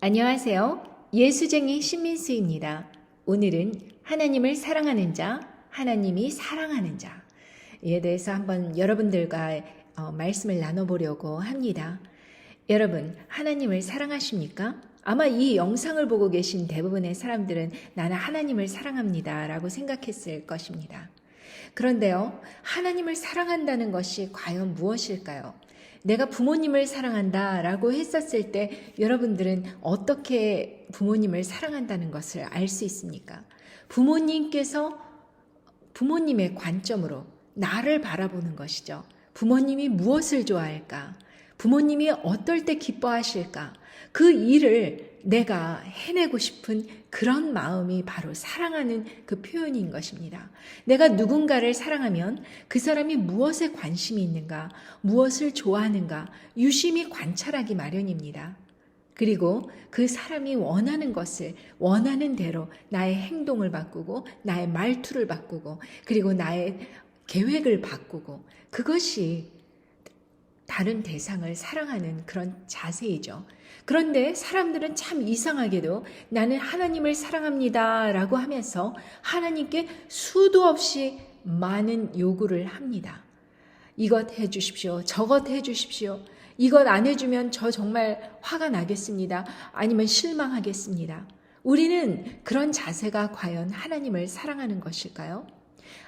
안녕하세요. 예수쟁이 신민수입니다. 오늘은 하나님을 사랑하는 자, 하나님이 사랑하는 자에 대해서 한번 여러분들과 말씀을 나눠보려고 합니다. 여러분, 하나님을 사랑하십니까? 아마 이 영상을 보고 계신 대부분의 사람들은 나는 하나님을 사랑합니다 라고 생각했을 것입니다. 그런데요, 하나님을 사랑한다는 것이 과연 무엇일까요? 내가 부모님을 사랑한다 라고 했었을 때 여러분들은 어떻게 부모님을 사랑한다는 것을 알 수 있습니까? 부모님께서 부모님의 관점으로 나를 바라보는 것이죠. 부모님이 무엇을 좋아할까? 부모님이 어떨 때 기뻐하실까? 그 일을 내가 해내고 싶은 그런 마음이 바로 사랑하는 그 표현인 것입니다. 내가 누군가를 사랑하면 그 사람이 무엇에 관심이 있는가, 무엇을 좋아하는가 유심히 관찰하기 마련입니다. 그리고 그 사람이 원하는 것을 원하는 대로 나의 행동을 바꾸고 나의 말투를 바꾸고 그리고 나의 계획을 바꾸고 그것이 다른 대상을 사랑하는 그런 자세이죠. 그런데 사람들은 참 이상하게도 나는 하나님을 사랑합니다 라고 하면서 하나님께 수도 없이 많은 요구를 합니다. 이것 해주십시오. 저것 해주십시오. 이것 안 해주면 저 정말 화가 나겠습니다. 아니면 실망하겠습니다. 우리는 그런 자세가 과연 하나님을 사랑하는 것일까요?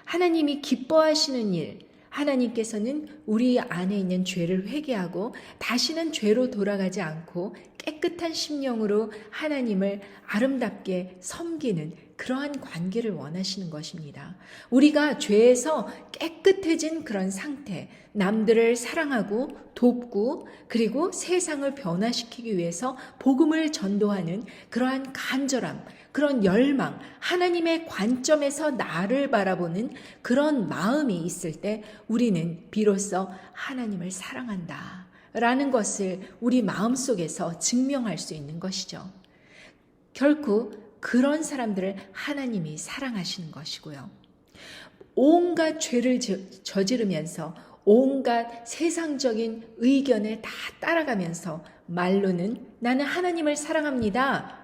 하나님이 기뻐하시는 일, 하나님께서는 우리 안에 있는 죄를 회개하고 다시는 죄로 돌아가지 않고 깨끗한 심령으로 하나님을 아름답게 섬기는 그러한 관계를 원하시는 것입니다. 우리가 죄에서 깨끗해진 그런 상태, 남들을 사랑하고 돕고 그리고 세상을 변화시키기 위해서 복음을 전도하는 그러한 간절함, 그런 열망, 하나님의 관점에서 나를 바라보는 그런 마음이 있을 때 우리는 비로소 하나님을 사랑한다 라는 것을 우리 마음속에서 증명할 수 있는 것이죠. 결코 그런 사람들을 하나님이 사랑하시는 것이고요. 온갖 죄를 저지르면서 온갖 세상적인 의견을 다 따라가면서 말로는 나는 하나님을 사랑합니다.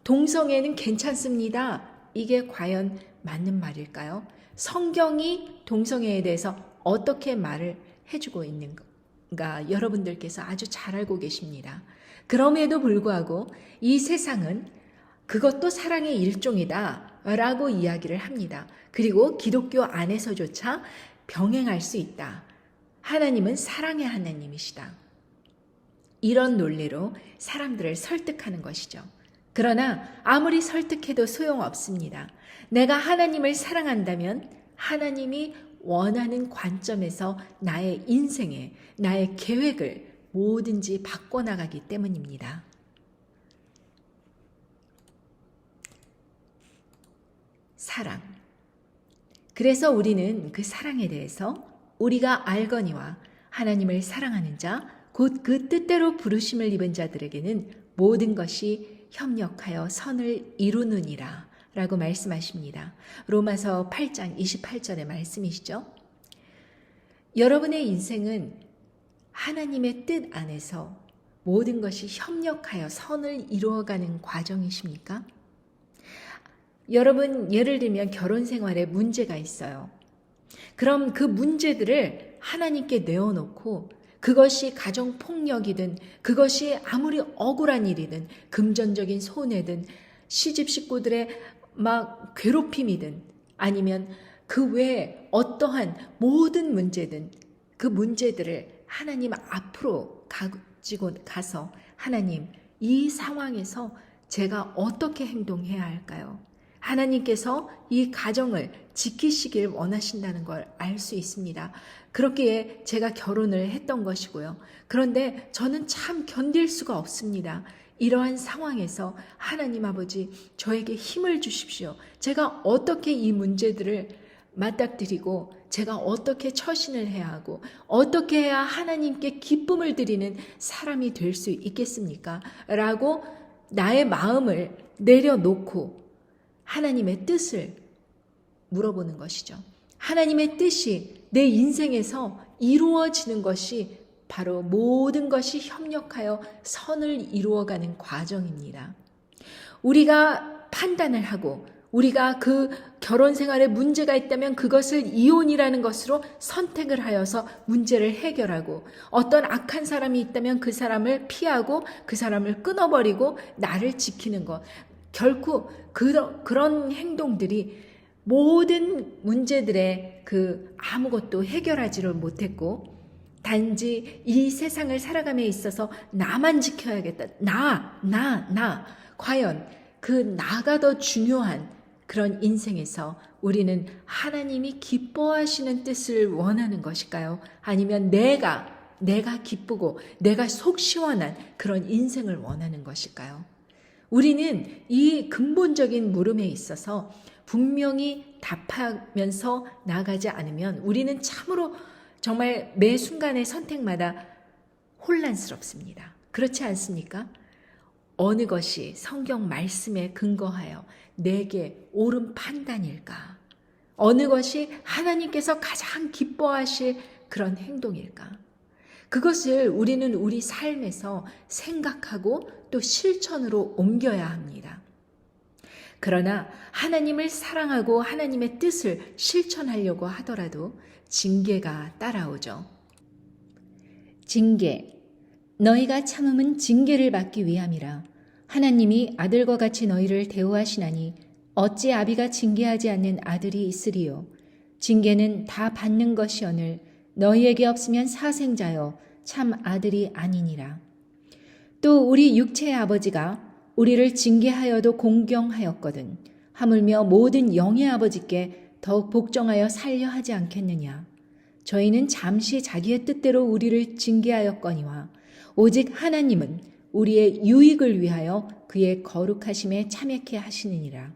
동성애는 괜찮습니다. 이게 과연 맞는 말일까요? 성경이 동성애에 대해서 어떻게 말을 해주고 있는가 여러분들께서 아주 잘 알고 계십니다. 그럼에도 불구하고 이 세상은 그것도 사랑의 일종이다 라고 이야기를 합니다. 그리고 기독교 안에서조차 병행할 수 있다. 하나님은 사랑의 하나님이시다. 이런 논리로 사람들을 설득하는 것이죠. 그러나 아무리 설득해도 소용없습니다. 내가 하나님을 사랑한다면 하나님이 원하는 관점에서 나의 인생에 나의 계획을 뭐든지 바꿔나가기 때문입니다. 사랑. 그래서 우리는 그 사랑에 대해서 우리가 알거니와 하나님을 사랑하는 자, 곧 그 뜻대로 부르심을 입은 자들에게는 모든 것이 협력하여 선을 이루느니라 라고 말씀하십니다. 로마서 8장 28절의 말씀이시죠. 여러분의 인생은 하나님의 뜻 안에서 모든 것이 협력하여 선을 이루어가는 과정이십니까? 여러분 예를 들면 결혼 생활에 문제가 있어요. 그럼 그 문제들을 하나님께 내어놓고 그것이 가정폭력이든 그것이 아무리 억울한 일이든 금전적인 손해든 시집 식구들의 막 괴롭힘이든 아니면 그 외에 어떠한 모든 문제든 그 문제들을 하나님 앞으로 가지고 가서 하나님 이 상황에서 제가 어떻게 행동해야 할까요? 하나님께서 이 가정을 지키시길 원하신다는 걸 알 수 있습니다. 그렇기에 제가 결혼을 했던 것이고요. 그런데 저는 참 견딜 수가 없습니다. 이러한 상황에서 하나님 아버지 저에게 힘을 주십시오. 제가 어떻게 이 문제들을 맞닥뜨리고 제가 어떻게 처신을 해야 하고 어떻게 해야 하나님께 기쁨을 드리는 사람이 될 수 있겠습니까? 라고 나의 마음을 내려놓고 하나님의 뜻을 물어보는 것이죠. 하나님의 뜻이 내 인생에서 이루어지는 것이 바로 모든 것이 협력하여 선을 이루어가는 과정입니다. 우리가 판단을 하고 우리가 그 결혼 생활에 문제가 있다면 그것을 이혼이라는 것으로 선택을 하여서 문제를 해결하고, 어떤 악한 사람이 있다면 그 사람을 피하고 그 사람을 끊어버리고 나를 지키는 것, 결코 그런 행동들이 모든 문제들의 아무것도 해결하지를 못했고, 단지 이 세상을 살아감에 있어서 나만 지켜야겠다. 나. 과연 그 나가 더 중요한 그런 인생에서 우리는 하나님이 기뻐하시는 뜻을 원하는 것일까요? 아니면 내가 기쁘고 내가 속 시원한 그런 인생을 원하는 것일까요? 우리는 이 근본적인 물음에 있어서 분명히 답하면서 나가지 않으면 우리는 참으로 정말 매 순간의 선택마다 혼란스럽습니다. 그렇지 않습니까? 어느 것이 성경 말씀에 근거하여 내게 옳은 판단일까? 어느 것이 하나님께서 가장 기뻐하실 그런 행동일까? 그것을 우리는 우리 삶에서 생각하고 또 실천으로 옮겨야 합니다. 그러나 하나님을 사랑하고 하나님의 뜻을 실천하려고 하더라도 징계가 따라오죠. 징계. 너희가 참음은 징계를 받기 위함이라. 하나님이 아들과 같이 너희를 대우하시나니 어찌 아비가 징계하지 않는 아들이 있으리요. 징계는 다 받는 것이오늘 너희에게 없으면 사생자여 참 아들이 아니니라. 또 우리 육체의 아버지가 우리를 징계하여도 공경하였거든 하물며 모든 영의 아버지께 더욱 복종하여 살려 하지 않겠느냐. 저희는 잠시 자기의 뜻대로 우리를 징계하였거니와 오직 하나님은 우리의 유익을 위하여 그의 거룩하심에 참여케 하시느니라.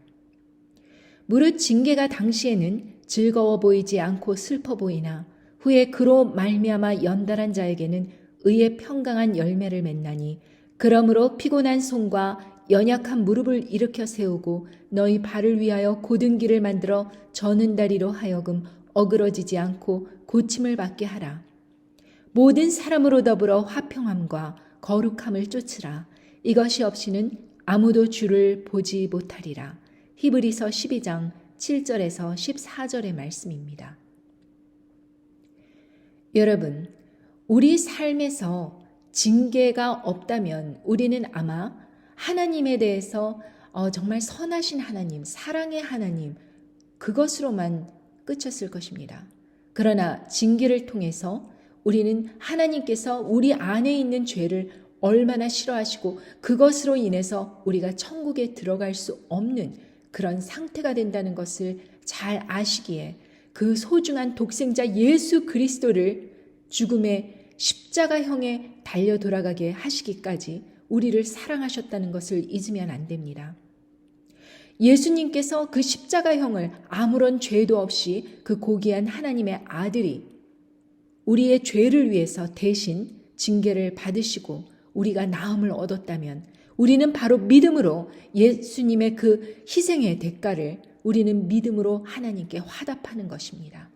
무릇 징계가 당시에는 즐거워 보이지 않고 슬퍼 보이나 후에 그로 말미암아 연달한 자에게는 의의 평강한 열매를 맺나니 그러므로 피곤한 손과 연약한 무릎을 일으켜 세우고 너희 발을 위하여 곧은 길을 만들어 저는 다리로 하여금 어그러지지 않고 고침을 받게 하라. 모든 사람으로 더불어 화평함과 거룩함을 쫓으라. 이것이 없이는 아무도 주를 보지 못하리라. 히브리서 12장 7절에서 14절의 말씀입니다. 여러분, 우리 삶에서 징계가 없다면 우리는 아마 하나님에 대해서 정말 선하신 하나님, 사랑의 하나님, 그것으로만 끝쳤을 것입니다. 그러나 징계를 통해서 우리는 하나님께서 우리 안에 있는 죄를 얼마나 싫어하시고 그것으로 인해서 우리가 천국에 들어갈 수 없는 그런 상태가 된다는 것을 잘 아시기에 그 소중한 독생자 예수 그리스도를 죽음의 십자가형에 달려 돌아가게 하시기까지 우리를 사랑하셨다는 것을 잊으면 안 됩니다. 예수님께서 그 십자가형을 아무런 죄도 없이 그 고귀한 하나님의 아들이 우리의 죄를 위해서 대신 징계를 받으시고 우리가 나음을 얻었다면 우리는 바로 믿음으로 예수님의 그 희생의 대가를 우리는 믿음으로 하나님께 화답하는 것입니다.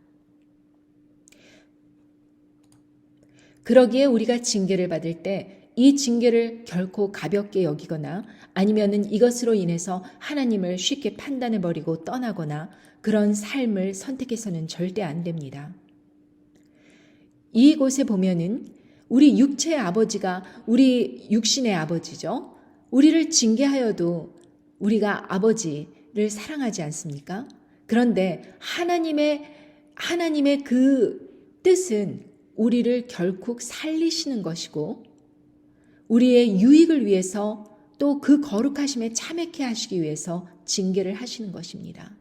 그러기에 우리가 징계를 받을 때 이 징계를 결코 가볍게 여기거나 아니면은 이것으로 인해서 하나님을 쉽게 판단해버리고 떠나거나 그런 삶을 선택해서는 절대 안 됩니다. 이곳에 보면은 우리 육체의 아버지가 우리 육신의 아버지죠. 우리를 징계하여도 우리가 아버지를 사랑하지 않습니까? 그런데 하나님의 그 뜻은 우리를 결국 살리시는 것이고 우리의 유익을 위해서 또 그 거룩하심에 참여케 하시기 위해서 징계를 하시는 것입니다.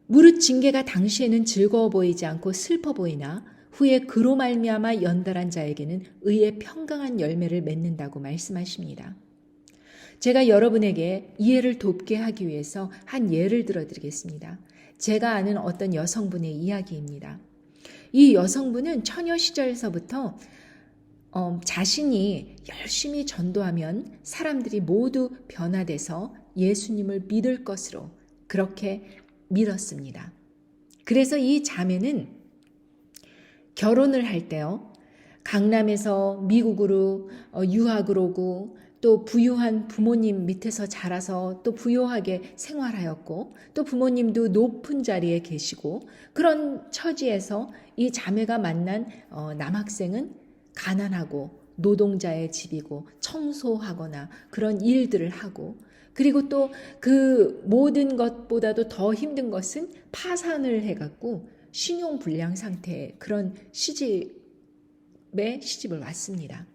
무릇 징계가 당시에는 즐거워 보이지 않고 슬퍼 보이나 후에 그로 말미암아 연달한 자에게는 의의 평강한 열매를 맺는다고 말씀하십니다. 제가 여러분에게 이해를 돕게 하기 위해서 한 예를 들어드리겠습니다. 제가 아는 어떤 여성분의 이야기입니다. 이 여성분은 처녀 시절에서부터 자신이 열심히 전도하면 사람들이 모두 변화돼서 예수님을 믿을 것으로 그렇게 믿었습니다. 그래서 이 자매는 결혼을 할 때요, 강남에서 미국으로 유학을 오고 또 부유한 부모님 밑에서 자라서 또 부유하게 생활하였고 또 부모님도 높은 자리에 계시고 그런 처지에서 이 자매가 만난 남학생은 가난하고 노동자의 집이고 청소하거나 그런 일들을 하고 그리고 또 그 모든 것보다도 더 힘든 것은 파산을 해갖고 신용불량 상태의 그런 시집을 왔습니다.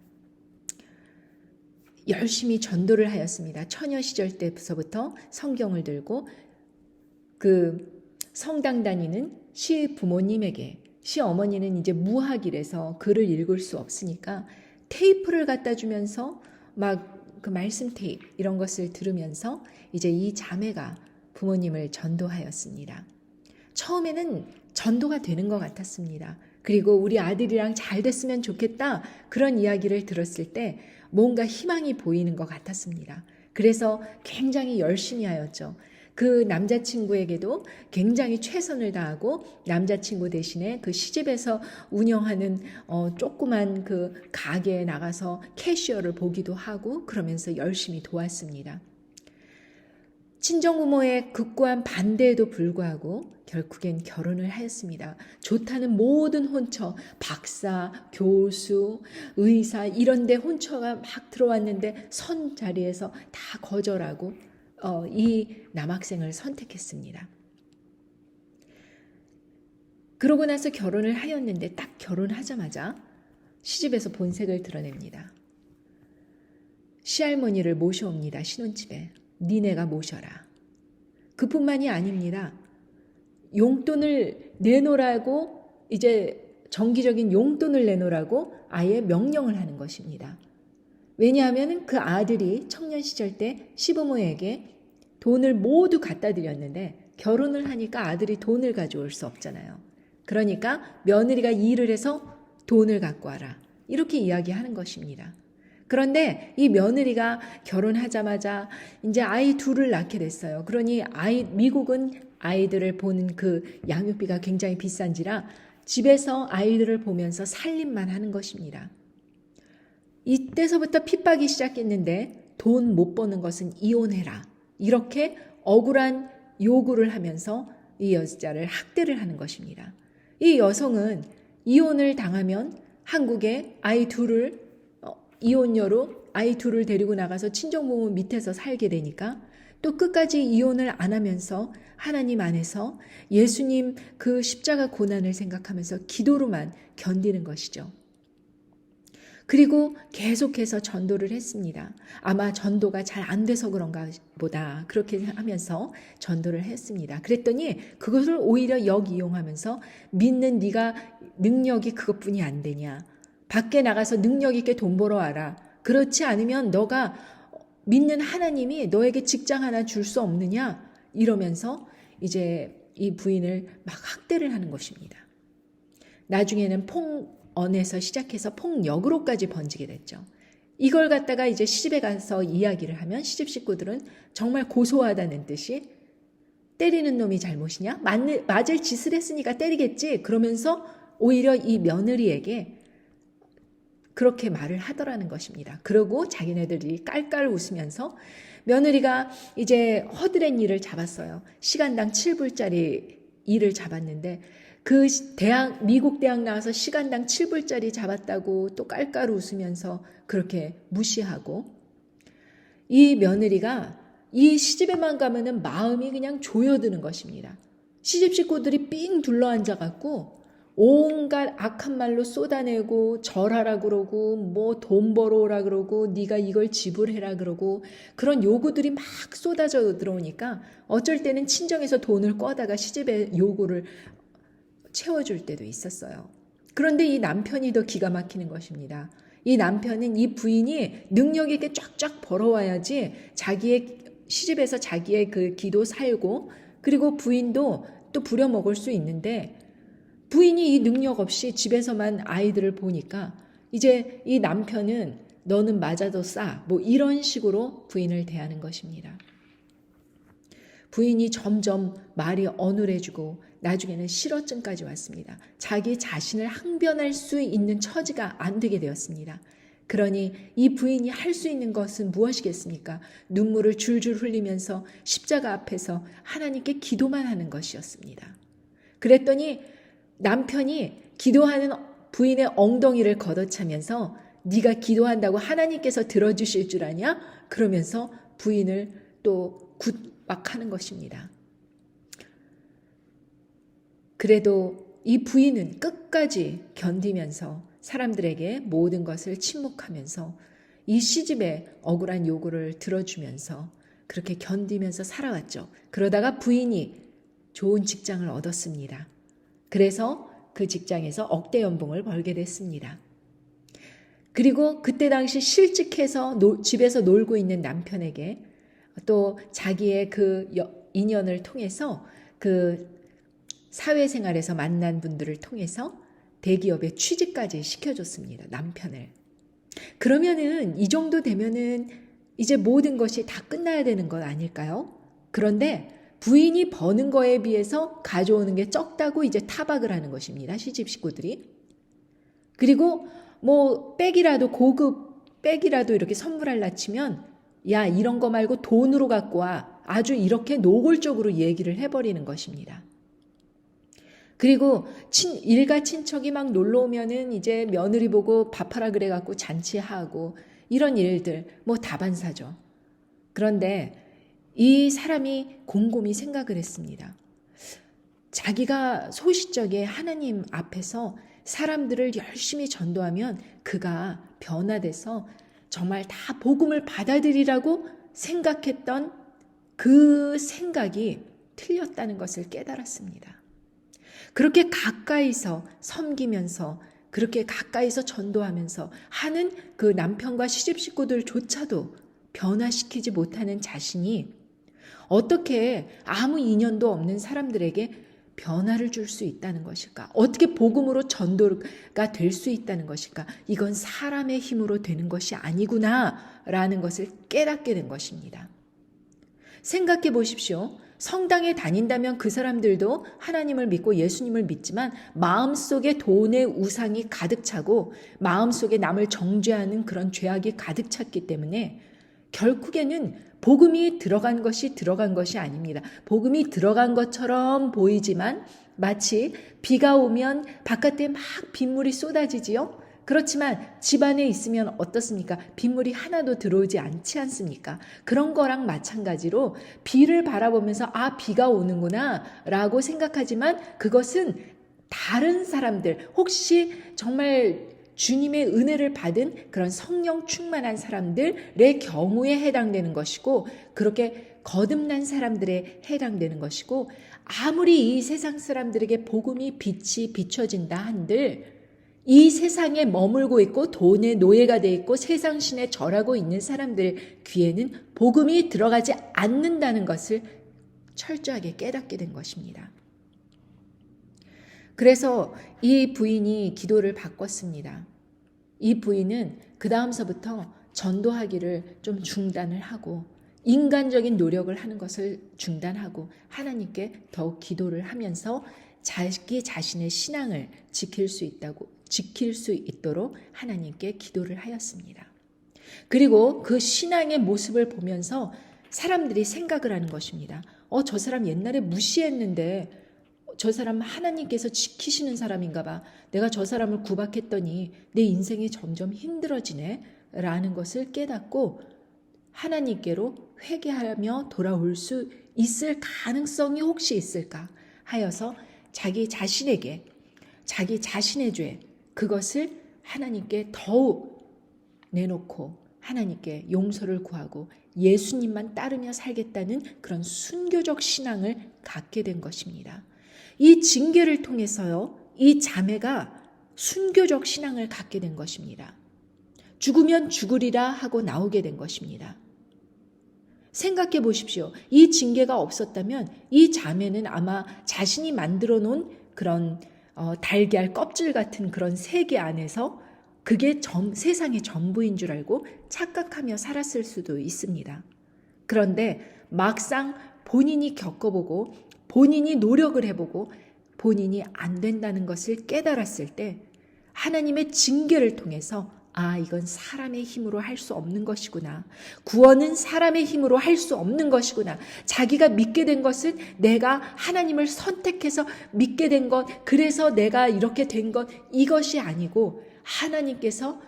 열심히 전도를 하였습니다. 처녀 시절 때부터 성경을 들고 그 성당 다니는 시부모님에게 시어머니는 이제 무학이라서 글을 읽을 수 없으니까 테이프를 갖다 주면서 막 그 말씀 테이프 이런 것을 들으면서 이제 이 자매가 부모님을 전도하였습니다. 처음에는 전도가 되는 것 같았습니다. 그리고 우리 아들이랑 잘 됐으면 좋겠다 그런 이야기를 들었을 때 뭔가 희망이 보이는 것 같았습니다. 그래서 굉장히 열심히 하였죠. 그 남자친구에게도 굉장히 최선을 다하고 남자친구 대신에 그 시집에서 운영하는 조그만 그 가게에 나가서 캐시어를 보기도 하고 그러면서 열심히 도왔습니다. 친정부모의 극고한 반대에도 불구하고 결국엔 결혼을 하였습니다. 좋다는 모든 혼처, 박사, 교수, 의사 이런 데 혼처가 막 들어왔는데 선 자리에서 다 거절하고 이 남학생을 선택했습니다. 그러고 나서 결혼을 하였는데 딱 결혼하자마자 시집에서 본색을 드러냅니다. 시할머니를 모셔옵니다. 신혼집에. 니네가 모셔라. 그뿐만이 아닙니다. 용돈을 내놓으라고 이제 정기적인 용돈을 내놓으라고 아예 명령을 하는 것입니다. 왜냐하면 그 아들이 청년 시절 때 시부모에게 돈을 모두 갖다 드렸는데 결혼을 하니까 아들이 돈을 가져올 수 없잖아요. 그러니까 며느리가 일을 해서 돈을 갖고 와라. 이렇게 이야기하는 것입니다. 그런데 이 며느리가 결혼하자마자 이제 아이 둘을 낳게 됐어요. 그러니 미국은 아이들을 보는 그 양육비가 굉장히 비싼지라 집에서 아이들을 보면서 살림만 하는 것입니다. 이때서부터 핍박이 시작했는데 돈 못 버는 것은 이혼해라. 이렇게 억울한 요구를 하면서 이 여자를 학대를 하는 것입니다. 이 여성은 이혼을 당하면 한국에 아이 둘을 이혼녀로 아이 둘을 데리고 나가서 친정부모 밑에서 살게 되니까 또 끝까지 이혼을 안 하면서 하나님 안에서 예수님 그 십자가 고난을 생각하면서 기도로만 견디는 것이죠. 그리고 계속해서 전도를 했습니다. 아마 전도가 잘 안 돼서 그런가 보다 그렇게 하면서 전도를 했습니다. 그랬더니 그것을 오히려 역이용하면서 믿는 네가 능력이 그것뿐이 안 되냐. 밖에 나가서 능력 있게 돈 벌어와라. 그렇지 않으면 너가 믿는 하나님이 너에게 직장 하나 줄 수 없느냐. 이러면서 이제 이 부인을 막 학대를 하는 것입니다. 나중에는 폭언에서 시작해서 폭력으로까지 번지게 됐죠. 이걸 갖다가 이제 시집에 가서 이야기를 하면 시집 식구들은 정말 고소하다는 뜻이 때리는 놈이 잘못이냐? 맞을 짓을 했으니까 때리겠지. 그러면서 오히려 이 며느리에게 그렇게 말을 하더라는 것입니다. 그러고 자기네들이 깔깔 웃으면서 며느리가 이제 허드렛 일을 잡았어요. 시간당 7불짜리 일을 잡았는데 그 미국 대학 나와서 시간당 7불짜리 잡았다고 또 깔깔 웃으면서 그렇게 무시하고 이 며느리가 이 시집에만 가면은 마음이 그냥 조여드는 것입니다. 시집 식구들이 삥 둘러앉아갖고 온갖 악한 말로 쏟아내고 절하라 그러고 뭐 돈 벌어오라 그러고 네가 이걸 지불해라 그러고 그런 요구들이 막 쏟아져 들어오니까 어쩔 때는 친정에서 돈을 꺼다가 시집의 요구를 채워줄 때도 있었어요. 그런데 이 남편이 더 기가 막히는 것입니다. 이 남편은 이 부인이 능력 있게 쫙쫙 벌어와야지 자기의 시집에서 자기의 그 기도 살고 그리고 부인도 또 부려먹을 수 있는데 부인이 이 능력 없이 집에서만 아이들을 보니까 이제 이 남편은 너는 맞아도 싸 뭐 이런 식으로 부인을 대하는 것입니다. 부인이 점점 말이 어눌해지고 나중에는 실어증까지 왔습니다. 자기 자신을 항변할 수 있는 처지가 안 되게 되었습니다. 그러니 이 부인이 할 수 있는 것은 무엇이겠습니까? 눈물을 줄줄 흘리면서 십자가 앞에서 하나님께 기도만 하는 것이었습니다. 그랬더니 남편이 기도하는 부인의 엉덩이를 걷어차면서 네가 기도한다고 하나님께서 들어주실 줄 아냐? 그러면서 부인을 또 굿박하는 것입니다. 그래도 이 부인은 끝까지 견디면서 사람들에게 모든 것을 침묵하면서 이 시집의 억울한 요구를 들어주면서 그렇게 견디면서 살아왔죠. 그러다가 부인이 좋은 직장을 얻었습니다. 그래서 그 직장에서 억대 연봉을 벌게 됐습니다. 그리고 그때 당시 실직해서 집에서 놀고 있는 남편에게 또 자기의 그 인연을 통해서 그 사회생활에서 만난 분들을 통해서 대기업에 취직까지 시켜줬습니다. 남편을. 그러면은 이 정도 되면은 이제 모든 것이 다 끝나야 되는 것 아닐까요? 그런데 부인이 버는 거에 비해서 가져오는 게 적다고 이제 타박을 하는 것입니다. 시집 식구들이. 그리고 뭐 백이라도 고급 백이라도 이렇게 선물할라 치면 야 이런 거 말고 돈으로 갖고 와. 아주 이렇게 노골적으로 얘기를 해버리는 것입니다. 그리고 일가 친척이 막 놀러 오면은 이제 며느리 보고 밥하라 그래 갖고 잔치하고 이런 일들 뭐 다반사죠. 그런데 이 사람이 곰곰이 생각을 했습니다. 자기가 소시적에 하나님 앞에서 사람들을 열심히 전도하면 그가 변화돼서 정말 다 복음을 받아들이라고 생각했던 그 생각이 틀렸다는 것을 깨달았습니다. 그렇게 가까이서 섬기면서 그렇게 가까이서 전도하면서 하는 그 남편과 시집 식구들조차도 변화시키지 못하는 자신이 어떻게 아무 인연도 없는 사람들에게 변화를 줄 수 있다는 것일까? 어떻게 복음으로 전도가 될 수 있다는 것일까? 이건 사람의 힘으로 되는 것이 아니구나라는 것을 깨닫게 된 것입니다. 생각해 보십시오. 성당에 다닌다면 그 사람들도 하나님을 믿고 예수님을 믿지만 마음속에 돈의 우상이 가득 차고 마음속에 남을 정죄하는 그런 죄악이 가득 찼기 때문에 결국에는 복음이 들어간 것이 아닙니다. 복음이 들어간 것처럼 보이지만 마치 비가 오면 바깥에 막 빗물이 쏟아지지요. 그렇지만 집안에 있으면 어떻습니까? 빗물이 하나도 들어오지 않지 않습니까? 그런 거랑 마찬가지로 비를 바라보면서 아 비가 오는구나 라고 생각하지만 그것은 다른 사람들 혹시 정말 주님의 은혜를 받은 그런 성령 충만한 사람들의 경우에 해당되는 것이고 그렇게 거듭난 사람들에 해당되는 것이고 아무리 이 세상 사람들에게 복음이 빛이 비춰진다 한들 이 세상에 머물고 있고 돈의 노예가 돼 있고 세상 신에 절하고 있는 사람들 귀에는 복음이 들어가지 않는다는 것을 철저하게 깨닫게 된 것입니다. 그래서 이 부인이 기도를 바꿨습니다. 이 부인은 그 다음서부터 전도하기를 좀 중단을 하고 인간적인 노력을 하는 것을 중단하고 하나님께 더욱 기도를 하면서 자기 자신의 신앙을 지킬 수 있도록 하나님께 기도를 하였습니다. 그리고 그 신앙의 모습을 보면서 사람들이 생각을 하는 것입니다. 저 사람 옛날에 무시했는데 저 사람 하나님께서 지키시는 사람인가 봐. 내가 저 사람을 구박했더니 내 인생이 점점 힘들어지네 라는 것을 깨닫고 하나님께로 회개하며 돌아올 수 있을 가능성이 혹시 있을까 하여서 자기 자신에게 자기 자신의 죄 그것을 하나님께 더욱 내놓고 하나님께 용서를 구하고 예수님만 따르며 살겠다는 그런 순교적 신앙을 갖게 된 것입니다. 이 징계를 통해서요, 이 자매가 순교적 신앙을 갖게 된 것입니다. 죽으면 죽으리라 하고 나오게 된 것입니다. 생각해 보십시오. 이 징계가 없었다면 이 자매는 아마 자신이 만들어 놓은 그런 달걀 껍질 같은 그런 세계 안에서 그게 세상의 전부인 줄 알고 착각하며 살았을 수도 있습니다. 그런데 막상 본인이 겪어보고 본인이 노력을 해보고 본인이 안 된다는 것을 깨달았을 때 하나님의 징계를 통해서 이건 사람의 힘으로 할 수 없는 것이구나. 구원은 사람의 힘으로 할 수 없는 것이구나. 자기가 믿게 된 것은 내가 하나님을 선택해서 믿게 된 것, 그래서 내가 이렇게 된 것, 이것이 아니고 하나님께서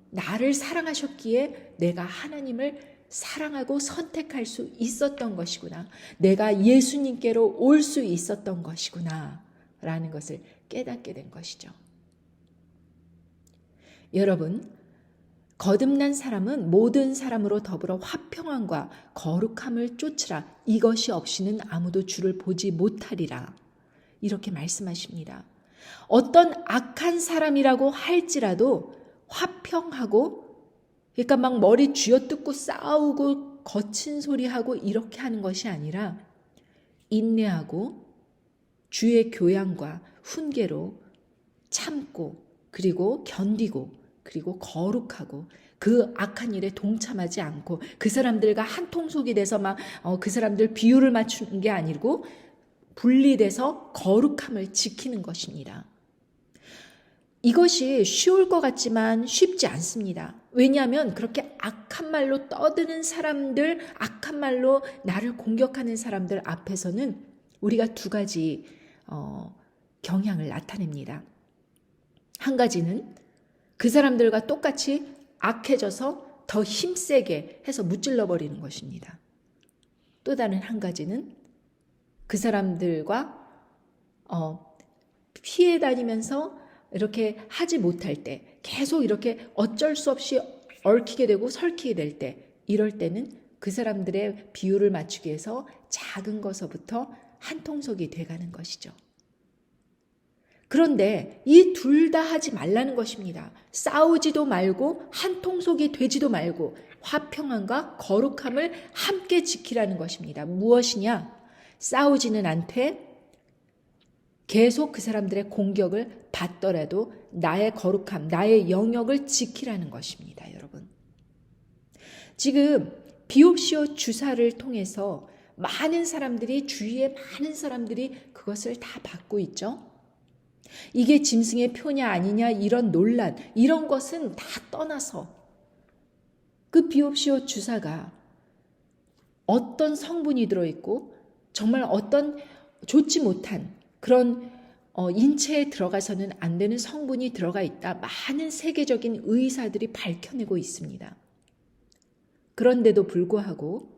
나를 사랑하셨기에 내가 하나님을 사랑하고 선택할 수 있었던 것이구나. 내가 예수님께로 올 수 있었던 것이구나. 라는 것을 깨닫게 된 것이죠. 여러분, 거듭난 사람은 모든 사람으로 더불어 화평함과 거룩함을 쫓으라. 이것이 없이는 아무도 주를 보지 못하리라. 이렇게 말씀하십니다. 어떤 악한 사람이라고 할지라도 화평하고, 그러니까 막 머리 쥐어뜯고 싸우고 거친 소리하고 이렇게 하는 것이 아니라 인내하고 주의 교양과 훈계로 참고, 그리고 견디고, 그리고 거룩하고, 그 악한 일에 동참하지 않고 그 사람들과 한 통속이 돼서 막 그 사람들 비율을 맞추는 게 아니고 분리돼서 거룩함을 지키는 것입니다. 이것이 쉬울 것 같지만 쉽지 않습니다. 왜냐하면 그렇게 악한 말로 떠드는 사람들, 악한 말로 나를 공격하는 사람들 앞에서는 우리가 두 가지 경향을 나타냅니다. 한 가지는 그 사람들과 똑같이 악해져서 더 힘세게 해서 무찔러 버리는 것입니다. 또 다른 한 가지는 그 사람들과 피해 다니면서 이렇게 하지 못할 때, 계속 이렇게 어쩔 수 없이 얽히게 되고 설키게 될 때, 이럴 때는 그 사람들의 비율을 맞추기 위해서 작은 것서부터 한 통속이 돼가는 것이죠. 그런데 이 둘 다 하지 말라는 것입니다. 싸우지도 말고 한 통속이 되지도 말고 화평함과 거룩함을 함께 지키라는 것입니다. 무엇이냐? 싸우지는 않되 계속 그 사람들의 공격을 받더라도 나의 거룩함, 나의 영역을 지키라는 것입니다, 여러분. 지금 비옵시오 주사를 통해서 많은 사람들이, 주위에 많은 사람들이 그것을 다 받고 있죠. 이게 짐승의 표냐 아니냐 이런 논란, 이런 것은 다 떠나서 그 비옵시오 주사가 어떤 성분이 들어있고 정말 어떤 좋지 못한 그런 인체에 들어가서는 안 되는 성분이 들어가 있다. 많은 세계적인 의사들이 밝혀내고 있습니다. 그런데도 불구하고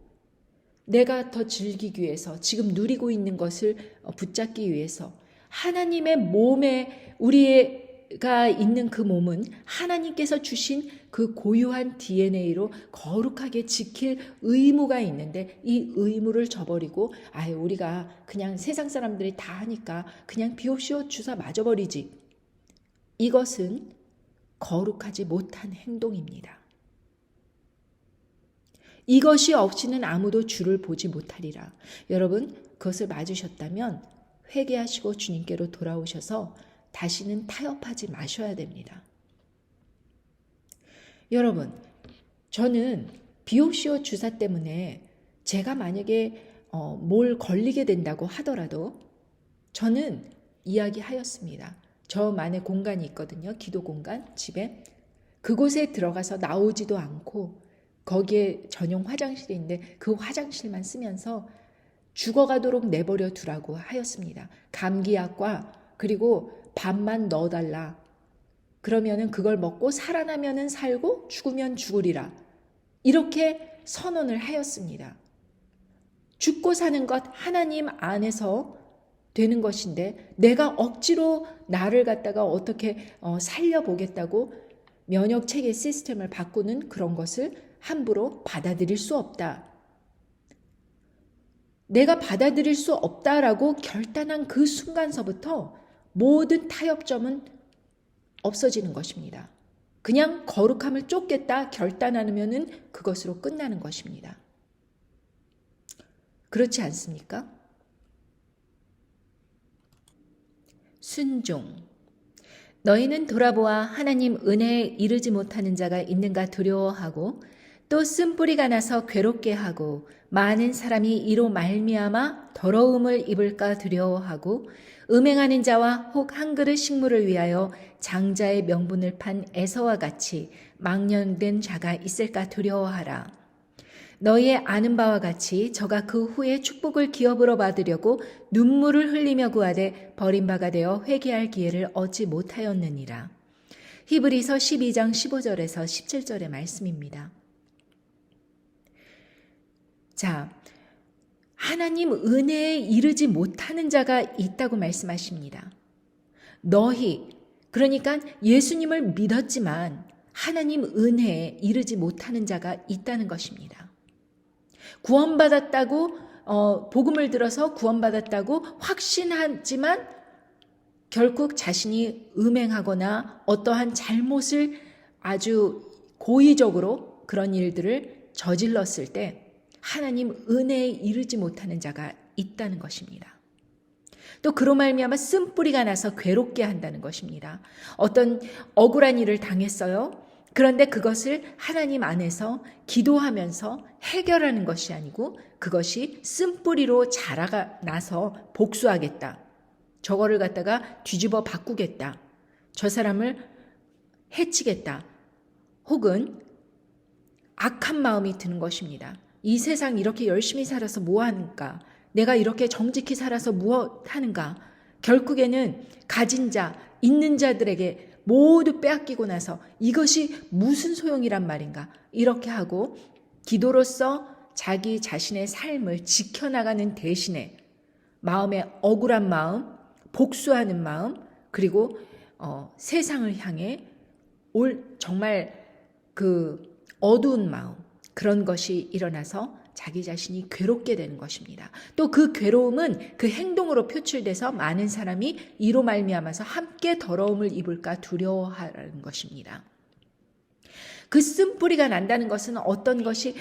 내가 더 즐기기 위해서, 지금 누리고 있는 것을 붙잡기 위해서 하나님의 몸에, 우리가 있는 그 몸은 하나님께서 주신 그 고유한 DNA로 거룩하게 지킬 의무가 있는데 이 의무를 저버리고 우리가 그냥 세상 사람들이 다 하니까 그냥 비옵시오 주사 맞아버리지. 이것은 거룩하지 못한 행동입니다. 이것이 없이는 아무도 주를 보지 못하리라. 여러분, 그것을 맞으셨다면 회개하시고 주님께로 돌아오셔서 다시는 타협하지 마셔야 됩니다. 여러분, 저는 비옵시오 주사 때문에 제가 만약에 뭘 걸리게 된다고 하더라도 저는 이야기하였습니다. 저만의 공간이 있거든요. 기도 공간, 집에. 그곳에 들어가서 나오지도 않고 거기에 전용 화장실이 있는데 그 화장실만 쓰면서 죽어가도록 내버려 두라고 하였습니다. 감기약과 그리고 밥만 넣어달라. 그러면은 그걸 먹고 살아나면은 살고 죽으면 죽으리라. 이렇게 선언을 하였습니다. 죽고 사는 것 하나님 안에서 되는 것인데 내가 억지로 나를 갖다가 어떻게 살려보겠다고 면역체계 시스템을 바꾸는 그런 것을 함부로 받아들일 수 없다. 내가 받아들일 수 없다라고 결단한 그 순간서부터 모든 타협점은 없어지는 것입니다. 그냥 거룩함을 쫓겠다 결단하면은 그것으로 끝나는 것입니다. 그렇지 않습니까? 순종. 너희는 돌아보아 하나님 은혜에 이르지 못하는 자가 있는가 두려워하고 또 쓴뿌리가 나서 괴롭게 하고 많은 사람이 이로 말미암아 더러움을 입을까 두려워하고 음행하는 자와 혹 한 그릇 식물을 위하여 장자의 명분을 판 에서와 같이 망령된 자가 있을까 두려워하라. 너희의 아는 바와 같이 저가 그 후에 축복을 기업으로 받으려고 눈물을 흘리며 구하되 버림바가 되어 회개할 기회를 얻지 못하였느니라. 히브리서 12장 15절에서 17절의 말씀입니다. 자, 하나님 은혜에 이르지 못하는 자가 있다고 말씀하십니다. 너희, 그러니까 예수님을 믿었지만 하나님 은혜에 이르지 못하는 자가 있다는 것입니다. 구원받았다고 복음을 들어서 구원받았다고 확신하지만 결국 자신이 음행하거나 어떠한 잘못을 아주 고의적으로 그런 일들을 저질렀을 때 하나님 은혜에 이르지 못하는 자가 있다는 것입니다. 또 그로 말미암아 쓴뿌리가 나서 괴롭게 한다는 것입니다. 어떤 억울한 일을 당했어요. 그런데 그것을 하나님 안에서 기도하면서 해결하는 것이 아니고 그것이 쓴뿌리로 자라가 나서 복수하겠다. 저거를 갖다가 뒤집어 바꾸겠다. 저 사람을 해치겠다. 혹은 악한 마음이 드는 것입니다. 이 세상 이렇게 열심히 살아서 뭐 하는가? 내가 이렇게 정직히 살아서 무엇 하는가? 결국에는 가진 자, 있는 자들에게 모두 빼앗기고 나서 이것이 무슨 소용이란 말인가? 이렇게 하고 기도로서 자기 자신의 삶을 지켜나가는 대신에 마음의 억울한 마음, 복수하는 마음, 그리고 세상을 향해 정말 그 어두운 마음, 그런 것이 일어나서 자기 자신이 괴롭게 되는 것입니다. 또 그 괴로움은 그 행동으로 표출돼서 많은 사람이 이로 말미암아서 함께 더러움을 입을까 두려워하라는 것입니다. 그 쓴뿌리가 난다는 것은 어떤 것이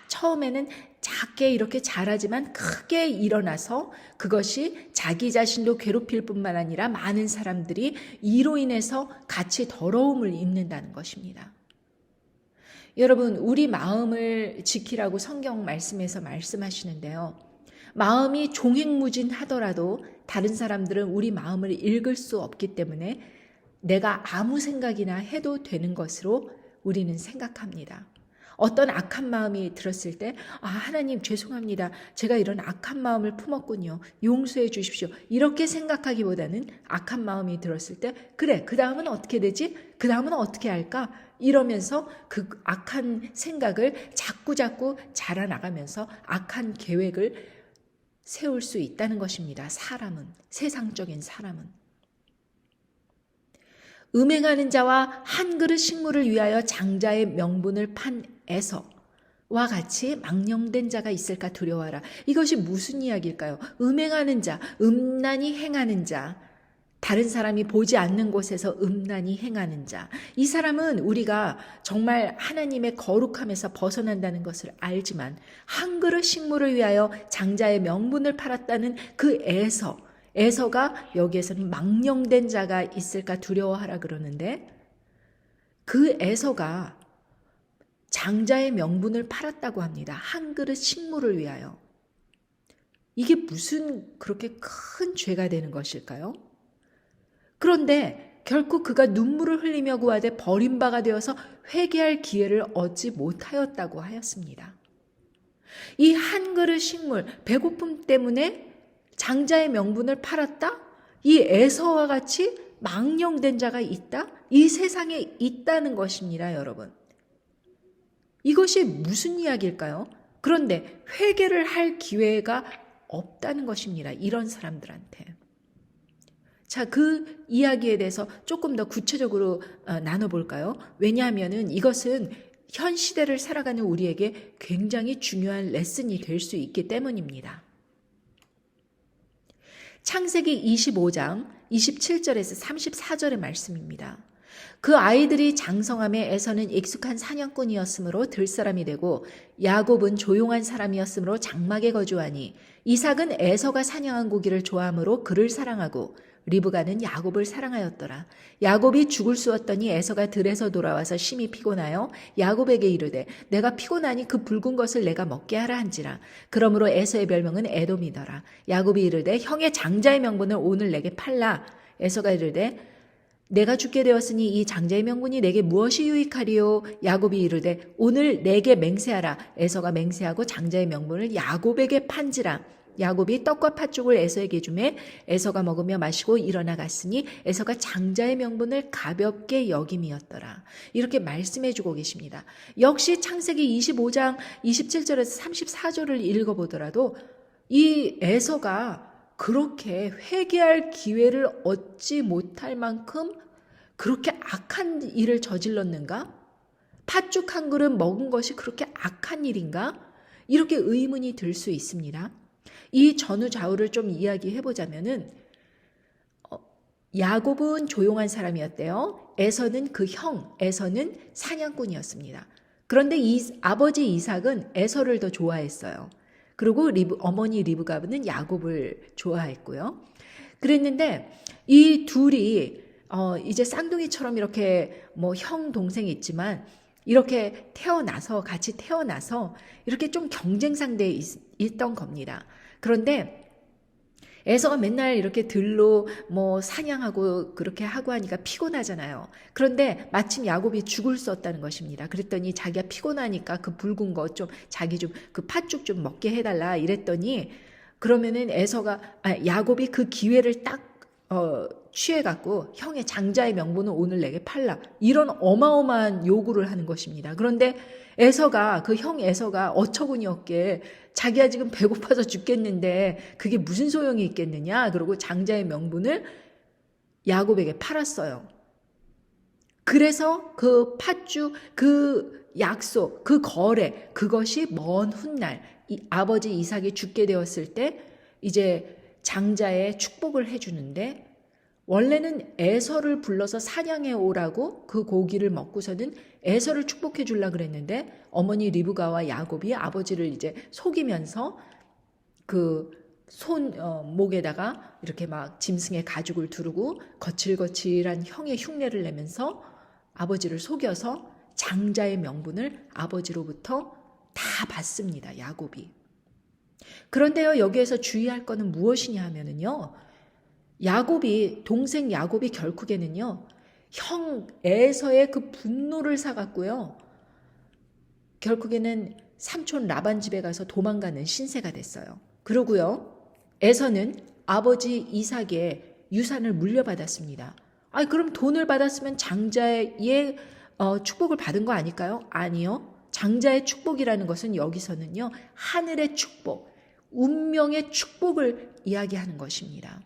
처음에는 작게 이렇게 자라지만 크게 일어나서 그것이 자기 자신도 괴롭힐 뿐만 아니라 많은 사람들이 이로 인해서 같이 더러움을 입는다는 것입니다. 여러분, 우리 마음을 지키라고 성경 말씀에서 말씀하시는데요. 마음이 종횡무진하더라도 다른 사람들은 우리 마음을 읽을 수 없기 때문에 내가 아무 생각이나 해도 되는 것으로 우리는 생각합니다. 어떤 악한 마음이 들었을 때 하나님 죄송합니다. 제가 이런 악한 마음을 품었군요. 용서해 주십시오. 이렇게 생각하기보다는 악한 마음이 들었을 때 그래, 그 다음은 어떻게 되지? 그 다음은 어떻게 할까? 이러면서 그 악한 생각을 자꾸자꾸 자라나가면서 악한 계획을 세울 수 있다는 것입니다. 사람은, 세상적인 사람은. 음행하는 자와 한 그릇 식물을 위하여 장자의 명분을 판 에서와 같이 망령된 자가 있을까 두려워하라. 이것이 무슨 이야기일까요? 음행하는 자, 음란히 행하는 자, 다른 사람이 보지 않는 곳에서 음란히 행하는 자. 이 사람은 우리가 정말 하나님의 거룩함에서 벗어난다는 것을 알지만 한 그릇 식물을 위하여 장자의 명분을 팔았다는 그 에서가 여기에서는 망령된 자가 있을까 두려워하라 그러는데 그 에서가 장자의 명분을 팔았다고 합니다. 한 그릇 식물을 위하여. 이게 무슨 그렇게 큰 죄가 되는 것일까요? 그런데 결국 그가 눈물을 흘리며 구하되 버림바가 되어서 회개할 기회를 얻지 못하였다고 하였습니다. 이 한 그릇 식물, 배고픔 때문에 장자의 명분을 팔았다? 이 에서와 같이 망령된 자가 있다? 이 세상에 있다는 것입니다, 여러분. 이것이 무슨 이야기일까요? 그런데 회개를 할 기회가 없다는 것입니다. 이런 사람들한테. 자, 그 이야기에 대해서 조금 더 구체적으로 나눠볼까요? 왜냐하면 이것은 현 시대를 살아가는 우리에게 굉장히 중요한 레슨이 될 수 있기 때문입니다. 창세기 25장 27절에서 34절의 말씀입니다. 그 아이들이 장성함에 에서는 익숙한 사냥꾼이었으므로 들사람이 되고 야곱은 조용한 사람이었으므로 장막에 거주하니 이삭은 에서가 사냥한 고기를 좋아하므로 그를 사랑하고 리브가는 야곱을 사랑하였더라. 야곱이 죽을 쑤었더니 에서가 들에서 돌아와서 심히 피곤하여 야곱에게 이르되 내가 피곤하니 그 붉은 것을 내가 먹게 하라 한지라. 그러므로 에서의 별명은 에돔이더라. 야곱이 이르되 형의 장자의 명분을 오늘 내게 팔라. 에서가 이르되 내가 죽게 되었으니 이 장자의 명분이 내게 무엇이 유익하리요? 야곱이 이르되 오늘 내게 맹세하라. 에서가 맹세하고 장자의 명분을 야곱에게 판지라. 야곱이 떡과 팥죽을 에서에게 주매 에서가 먹으며 마시고 일어나 갔으니 에서가 장자의 명분을 가볍게 여김이었더라. 이렇게 말씀해 주고 계십니다. 역시 창세기 25장 27절에서 34절을 읽어보더라도 이 에서가 그렇게 회개할 기회를 얻지 못할 만큼 그렇게 악한 일을 저질렀는가? 팥죽 한 그릇 먹은 것이 그렇게 악한 일인가? 이렇게 의문이 들 수 있습니다. 이 전후좌우를 좀 이야기해 보자면은 야곱은 조용한 사람이었대요. 에서는 그 형, 에서는 사냥꾼이었습니다. 그런데 아버지 이삭은 에서를 더 좋아했어요. 그리고 어머니 리브가는 야곱을 좋아했고요. 그랬는데 이 둘이 이제 쌍둥이처럼 이렇게 뭐 형 동생이 있지만 이렇게 같이 태어나서 이렇게 좀 경쟁 상대에 있던 겁니다. 그런데 에서가 맨날 이렇게 들로 뭐 사냥하고 그렇게 하고 하니까 피곤하잖아요. 그런데 마침 야곱이 죽을 쑤었다는 것입니다. 그랬더니 자기가 피곤하니까 그 붉은 거 좀 자기 좀 그 팥죽 좀 먹게 해달라 이랬더니 그러면은 야곱이 그 기회를 딱 취해갖고 형의 장자의 명분을 오늘 내게 팔라 이런 어마어마한 요구를 하는 것입니다. 그런데 그 형 에서가 어처구니 없게 자기가 지금 배고파서 죽겠는데 그게 무슨 소용이 있겠느냐 그러고 장자의 명분을 야곱에게 팔았어요. 그래서 그 팥죽, 그 약속, 그 거래 그것이 먼 훗날 아버지 이삭이 죽게 되었을 때 이제 장자의 축복을 해주는데 원래는 에서를 불러서 사냥해 오라고 그 고기를 먹고서는 에서를 축복해 주려고 그랬는데 어머니 리브가와 야곱이 아버지를 이제 속이면서 그 목에다가 이렇게 막 짐승의 가죽을 두르고 거칠거칠한 형의 흉내를 내면서 아버지를 속여서 장자의 명분을 아버지로부터 다 받습니다. 야곱이. 그런데요, 여기에서 주의할 것은 무엇이냐 하면은요, 동생 야곱이 결국에는요, 형 에서의 그 분노를 사갖고요, 결국에는 삼촌 라반 집에 가서 도망가는 신세가 됐어요. 그러고요, 에서는 아버지 이삭의 유산을 물려받았습니다. 그럼 돈을 받았으면 장자의 축복을 받은 거 아닐까요? 아니요. 장자의 축복이라는 것은 여기서는요, 하늘의 축복, 운명의 축복을 이야기하는 것입니다.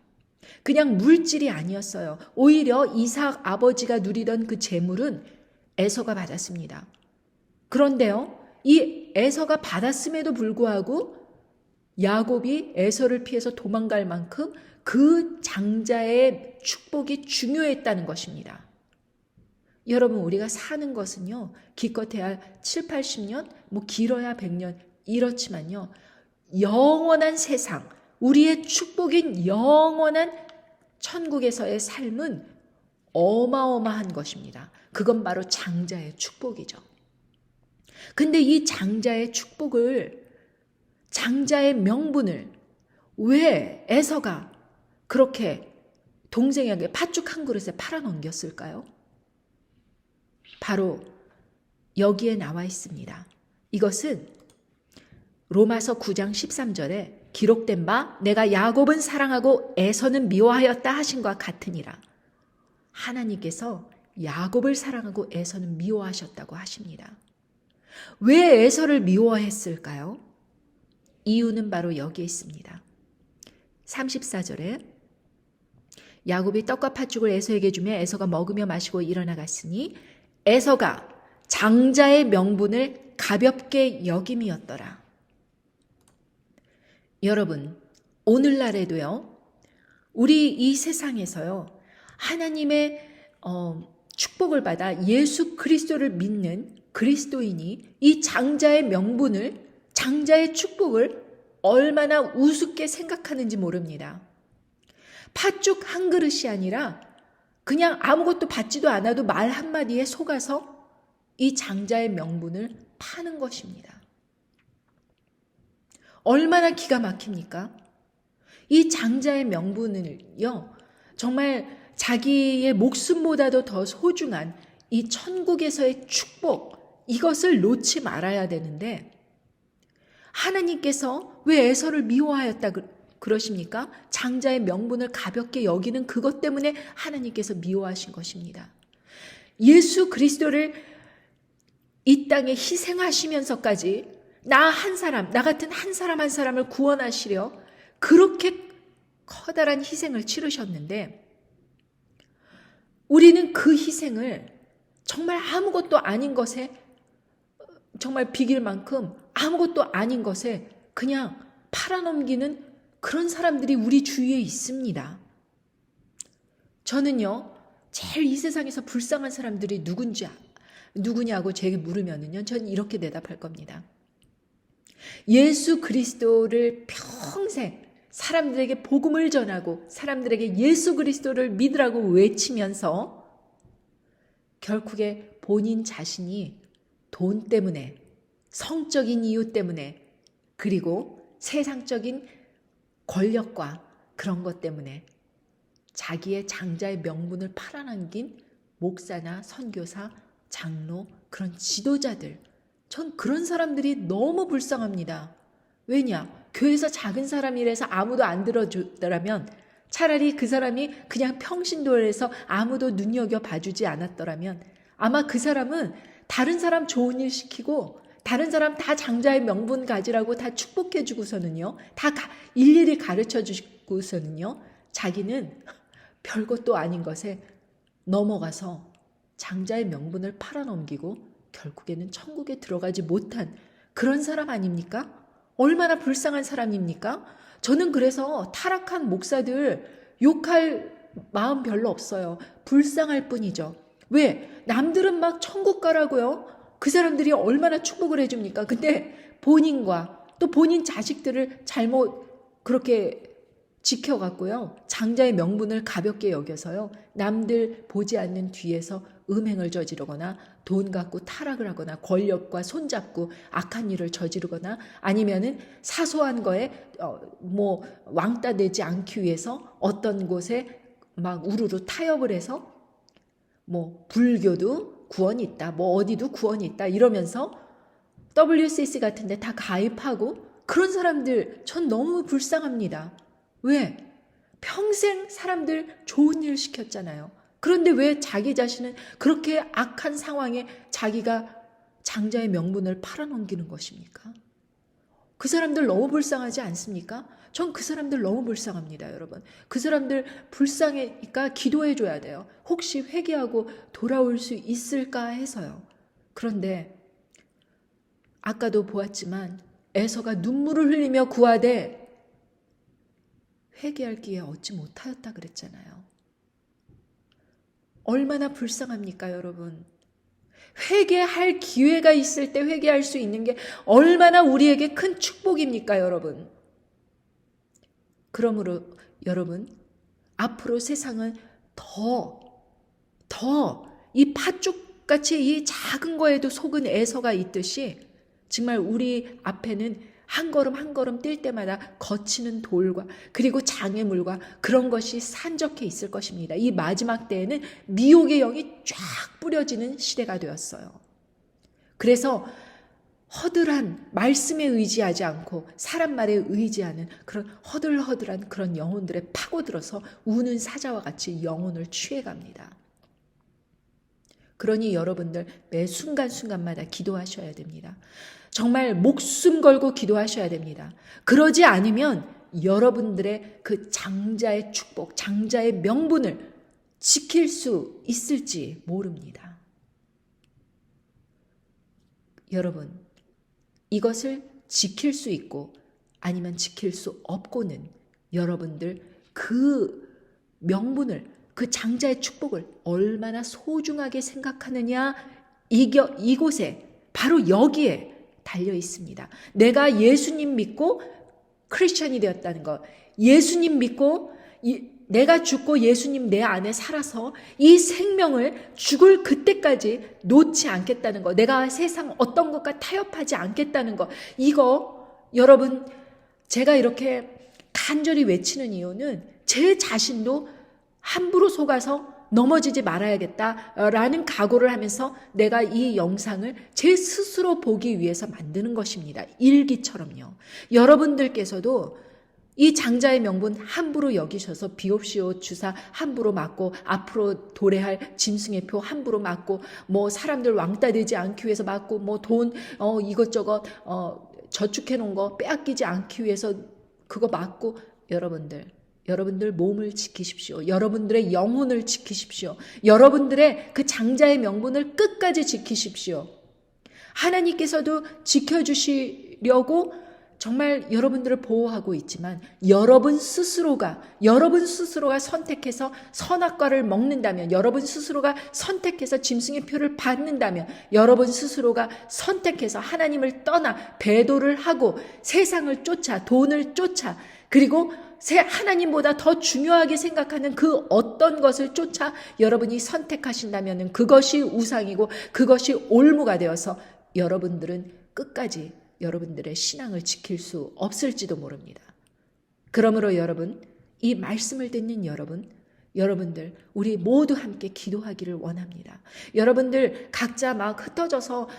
그냥 물질이 아니었어요. 오히려 이삭 아버지가 누리던 그 재물은 에서가 받았습니다. 그런데요, 이 에서가 받았음에도 불구하고 야곱이 에서를 피해서 도망갈 만큼 그 장자의 축복이 중요했다는 것입니다. 여러분, 우리가 사는 것은요, 기껏해야 7, 80년, 뭐 길어야 100년 이렇지만요, 영원한 세상, 우리의 축복인 영원한 천국에서의 삶은 어마어마한 것입니다. 그건 바로 장자의 축복이죠. 근데 이 장자의 축복을, 장자의 명분을 왜 에서가 그렇게 동생에게 팥죽 한 그릇에 팔아넘겼을까요? 바로 여기에 나와 있습니다. 이것은 로마서 9장 13절에 기록된 바 내가 야곱은 사랑하고 에서는 미워하였다 하신 것 같으니라. 하나님께서 야곱을 사랑하고 에서는 미워하셨다고 하십니다. 왜 에서를 미워했을까요? 이유는 바로 여기에 있습니다. 34절에 야곱이 떡과 팥죽을 에서에게 주며 에서가 먹으며 마시고 일어나 갔으니 에서가 장자의 명분을 가볍게 여김이었더라. 여러분, 오늘날에도요, 우리 이 세상에서요, 하나님의 축복을 받아 예수 그리스도를 믿는 그리스도인이 이 장자의 명분을, 장자의 축복을 얼마나 우습게 생각하는지 모릅니다. 팥죽 한 그릇이 아니라 그냥 아무것도 받지도 않아도 말 한마디에 속아서 이 장자의 명분을 파는 것입니다. 얼마나 기가 막힙니까? 이 장자의 명분을요, 정말 자기의 목숨보다도 더 소중한 이 천국에서의 축복, 이것을 놓지 말아야 되는데 하나님께서 왜 에서를 미워하였다 그러십니까? 장자의 명분을 가볍게 여기는 그것 때문에 하나님께서 미워하신 것입니다. 예수 그리스도를 이 땅에 희생하시면서까지 나 같은 한 사람 한 사람을 구원하시려 그렇게 커다란 희생을 치르셨는데 우리는 그 희생을 정말 아무것도 아닌 것에, 정말 비길 만큼 아무것도 아닌 것에 그냥 팔아넘기는 그런 사람들이 우리 주위에 있습니다. 저는요, 제일 이 세상에서 불쌍한 사람들이 누구냐고 제게 물으면은요, 저는 이렇게 대답할 겁니다. 예수 그리스도를 평생 사람들에게 복음을 전하고 사람들에게 예수 그리스도를 믿으라고 외치면서 결국에 본인 자신이 돈 때문에, 성적인 이유 때문에, 그리고 세상적인 권력과 그런 것 때문에 자기의 장자의 명분을 팔아넘긴 목사나 선교사, 장로, 그런 지도자들, 전 그런 사람들이 너무 불쌍합니다. 왜냐? 교회에서 작은 사람이라서 아무도 안 들어주더라면, 차라리 그 사람이 그냥 평신도에서 아무도 눈여겨봐주지 않았더라면 아마 그 사람은 다른 사람 좋은 일 시키고 다른 사람 다 장자의 명분 가지라고 다 축복해주고서는요, 다 일일이 가르쳐주고서는요, 자기는 별것도 아닌 것에 넘어가서 장자의 명분을 팔아넘기고 결국에는 천국에 들어가지 못한 그런 사람 아닙니까? 얼마나 불쌍한 사람입니까? 저는 그래서 타락한 목사들 욕할 마음 별로 없어요. 불쌍할 뿐이죠. 왜? 남들은 막 천국 가라고요. 그 사람들이 얼마나 축복을 해줍니까? 근데 본인과 또 본인 자식들을 잘못 그렇게 지켜갔고요. 장자의 명분을 가볍게 여겨서요. 남들 보지 않는 뒤에서 음행을 저지르거나 돈 갖고 타락을 하거나 권력과 손잡고 악한 일을 저지르거나 아니면은 사소한 거에 왕따 되지 않기 위해서 어떤 곳에 막 우르르 타협을 해서 불교도 구원이 있다, 어디도 구원이 있다 이러면서 WCC 같은 데 다 가입하고 그런 사람들 전 너무 불쌍합니다. 왜? 평생 사람들 좋은 일 시켰잖아요. 그런데 왜 자기 자신은 그렇게 악한 상황에 자기가 장자의 명분을 팔아넘기는 것입니까? 그 사람들 너무 불쌍하지 않습니까? 전 그 사람들 너무 불쌍합니다, 여러분. 그 사람들 불쌍하니까 기도해 줘야 돼요. 혹시 회개하고 돌아올 수 있을까 해서요. 그런데 아까도 보았지만 에서가 눈물을 흘리며 구하되 회개할 기회 얻지 못하였다 그랬잖아요. 얼마나 불쌍합니까, 여러분? 회개할 기회가 있을 때 회개할 수 있는 게 얼마나 우리에게 큰 축복입니까, 여러분? 그러므로 여러분, 앞으로 세상은 더 이 팥죽같이 이 작은 거에도 속은 에서가 있듯이 정말 우리 앞에는 한 걸음 한 걸음 뛸 때마다 거치는 돌과 그리고 장애물과 그런 것이 산적해 있을 것입니다. 이 마지막 때에는 미혹의 영이 쫙 뿌려지는 시대가 되었어요. 그래서 허들한 말씀에 의지하지 않고 사람 말에 의지하는 그런 허들허들한 그런 영혼들에 파고들어서 우는 사자와 같이 영혼을 취해갑니다. 그러니 여러분들 매 순간순간마다 기도하셔야 됩니다. 정말 목숨 걸고 기도하셔야 됩니다. 그러지 않으면 여러분들의 그 장자의 축복, 장자의 명분을 지킬 수 있을지 모릅니다. 여러분, 이것을 지킬 수 있고 아니면 지킬 수 없고는 여러분들 그 명분을, 그 장자의 축복을 얼마나 소중하게 생각하느냐, 이곳에 바로 여기에 달려 있습니다. 내가 예수님 믿고 크리스천이 되었다는 것, 예수님 믿고 내가 죽고 예수님 내 안에 살아서 이 생명을 죽을 그때까지 놓지 않겠다는 거, 내가 세상 어떤 것과 타협하지 않겠다는 거, 이거 여러분 제가 이렇게 간절히 외치는 이유는 제 자신도 함부로 속아서 넘어지지 말아야겠다라는 각오를 하면서 내가 이 영상을 제 스스로 보기 위해서 만드는 것입니다. 일기처럼요. 여러분들께서도 이 장자의 명분 함부로 여기셔서 비옵시오 주사 함부로 맞고 앞으로 도래할 짐승의 표 함부로 맞고 뭐 사람들 왕따 되지 않기 위해서 맞고 뭐 돈 이것저것 저축해 놓은 거 빼앗기지 않기 위해서 그거 맞고 여러분들 몸을 지키십시오. 여러분들의 영혼을 지키십시오. 여러분들의 그 장자의 명분을 끝까지 지키십시오. 하나님께서도 지켜주시려고 정말 여러분들을 보호하고 있지만 여러분 스스로가 선택해서 선악과를 먹는다면, 여러분 스스로가 선택해서 짐승의 표를 받는다면, 여러분 스스로가 선택해서 하나님을 떠나 배도를 하고 세상을 쫓아 돈을 쫓아 그리고 하나님보다 더 중요하게 생각하는 그 어떤 것을 쫓아 여러분이 선택하신다면 그것이 우상이고 그것이 올무가 되어서 여러분들은 끝까지 여러분들의 신앙을 지킬 수 없을지도 모릅니다. 그러므로 여러분, 이 말씀을 듣는 여러분들 우리 모두 함께 기도하기를 원합니다. 여러분들 각자 막 흩어져서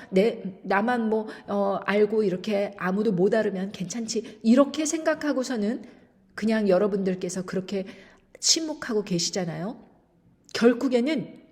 나만 알고 이렇게 아무도 못 알으면 괜찮지 이렇게 생각하고서는 그냥 여러분들께서 그렇게 침묵하고 계시잖아요. 결국에는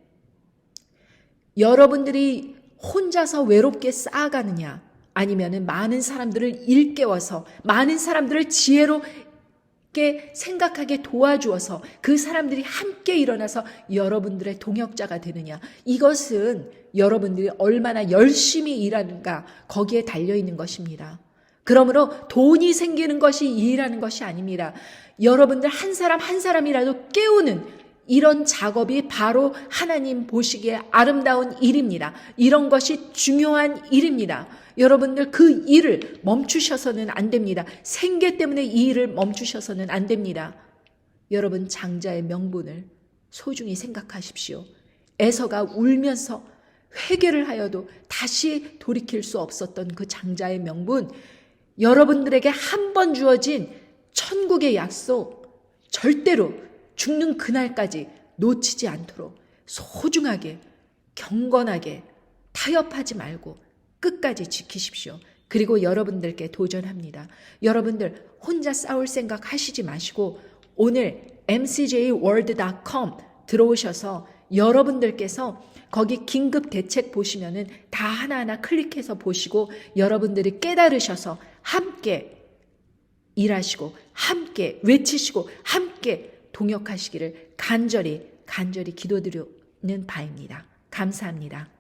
여러분들이 혼자서 외롭게 쌓아가느냐 아니면은 많은 사람들을 일깨워서 많은 사람들을 지혜롭게 생각하게 도와주어서 그 사람들이 함께 일어나서 여러분들의 동역자가 되느냐, 이것은 여러분들이 얼마나 열심히 일하는가 거기에 달려있는 것입니다. 그러므로 돈이 생기는 것이 일하는 것이 아닙니다. 여러분들 한 사람 한 사람이라도 깨우는 이런 작업이 바로 하나님 보시기에 아름다운 일입니다. 이런 것이 중요한 일입니다. 여러분들 그 일을 멈추셔서는 안 됩니다. 생계 때문에 이 일을 멈추셔서는 안 됩니다. 여러분 장자의 명분을 소중히 생각하십시오. 에서가 울면서 회개를 하여도 다시 돌이킬 수 없었던 그 장자의 명분, 여러분들에게 한 번 주어진 천국의 약속 절대로 죽는 그날까지 놓치지 않도록 소중하게 경건하게 타협하지 말고 끝까지 지키십시오. 그리고 여러분들께 도전합니다. 여러분들 혼자 싸울 생각 하시지 마시고 오늘 mcjworld.com 들어오셔서 여러분들께서 거기 긴급 대책 보시면은 다 하나하나 클릭해서 보시고 여러분들이 깨달으셔서 함께 일하시고 함께 외치시고 함께 동역하시기를 간절히 기도드리는 바입니다. 감사합니다.